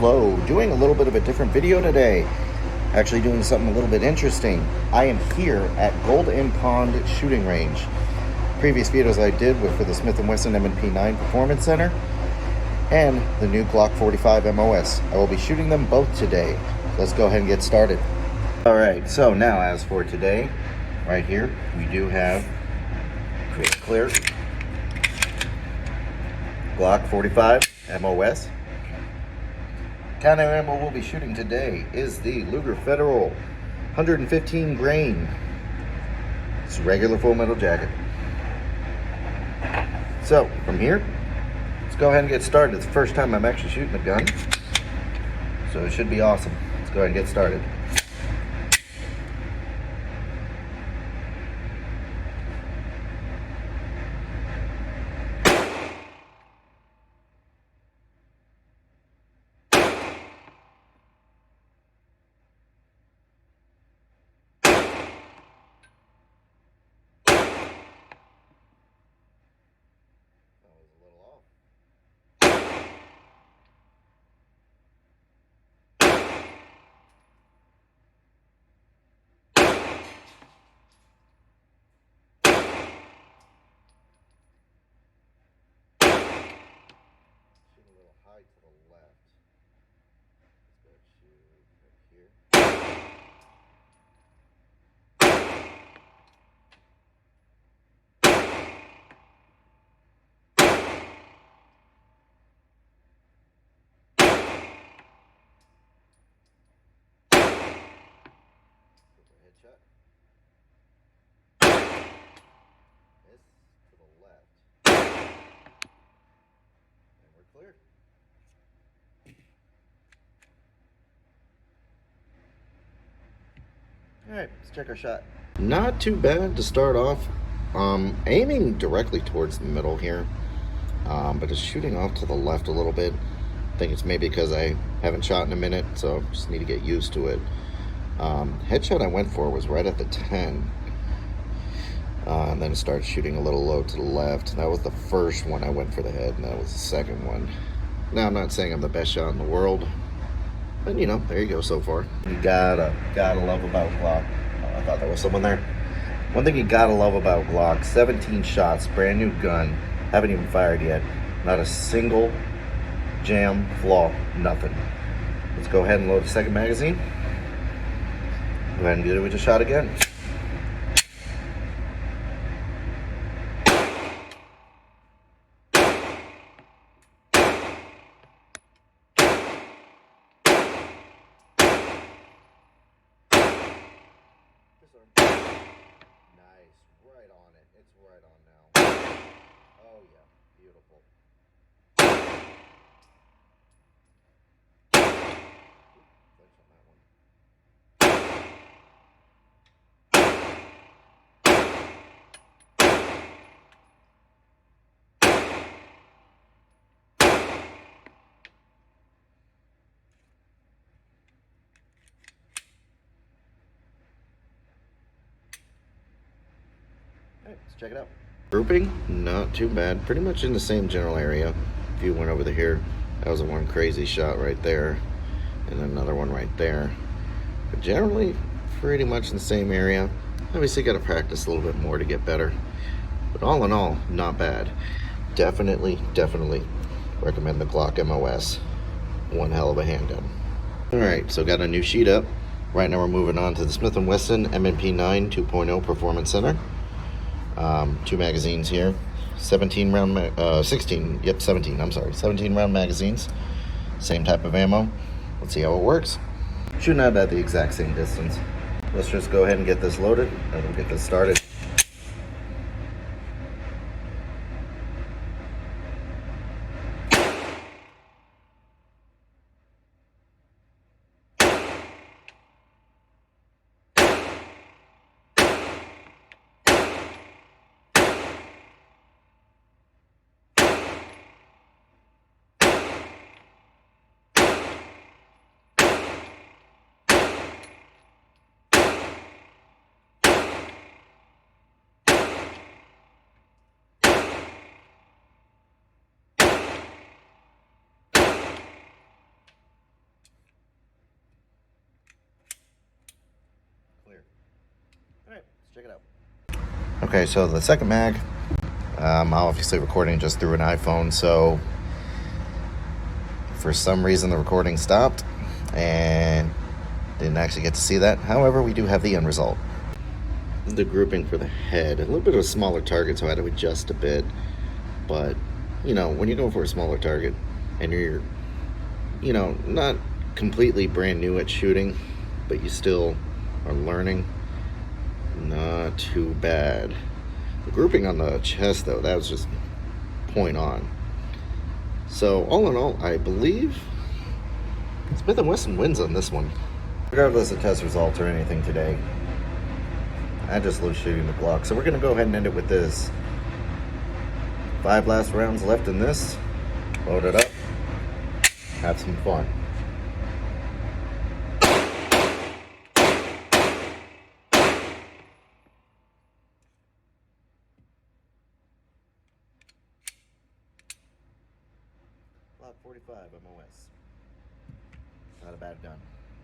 Hello, doing a little bit of a different video today. Actually doing something a little bit interesting. I am here at Golden Pond Shooting Range. Previous videos I did were for the Smith & Wesson M&P9 Performance Center and the new Glock 45 MOS. I will be shooting them both today. Let's go ahead and get started. Alright, so now as for today, right here, we do have clear Glock 45 MOS. Kind of ammo we'll be shooting today is the Luger Federal 115 grain. It's a regular full metal jacket. So from here, let's go ahead and get started. It's the first time I'm actually shooting a gun, so it should be awesome. Let's go ahead and get started. High to the left. Let's go shoot right here. Headshot. This to the left. And we're clear. Alright, let's check our shot. Not too bad to start off. Aiming directly towards the middle here, but it's shooting off to the left a little bit. I think it's maybe because I haven't shot in a minute, so just need to get used to it. Headshot I went for was right at the 10. And then started shooting a little low to the left. That was the first one I went for the head, and that was the second one. Now, I'm not saying I'm the best shot in the world, but you know, there you go so far. You gotta love about Glock. Oh, I thought there was someone there. One thing you gotta love about Glock, 17 shots, brand new gun, haven't even fired yet. Not a single jam, flaw, nothing. Let's go ahead and load the second magazine. Go ahead and get it with a shot again. Nice, right on it. It's right on now. Oh yeah, beautiful. Flinch on that one. Let's check it out. Grouping, not too bad. Pretty much in the same general area. If you went over to here, that was the one crazy shot right there. And then another one right there. But generally, pretty much in the same area. Obviously got to practice a little bit more to get better. But all in all, not bad. Definitely recommend the Glock MOS. One hell of a handgun. Alright, so got a new sheet up. Right now we're moving on to the Smith & Wesson M&P9 2.0 Performance Center. 2 magazines here, 17 round, 17 round magazines, same type of ammo. Let's see how it works. Shooting out at the exact same distance. Let's just go ahead and get this loaded and we'll get this started. check it out. Okay, so the second mag, I'm obviously recording just through an iPhone, so for some reason the recording stopped and didn't actually get to see that. However, we do have the end result. The grouping for the head, a little bit of a smaller target, so I had to adjust a bit. But, you know, when you're going for a smaller target and you're, you know, not completely brand new at shooting, but you still are learning, not too bad. The grouping on the chest, though, that was just point on. So, all in all, I believe Smith & Wesson wins on this one. Regardless of test results or anything today, I just love shooting the Glock. So we're going to go ahead and end it with this. 5 last rounds left in this. Load it up. Have some fun. Glock 45 MOS. Not a bad gun.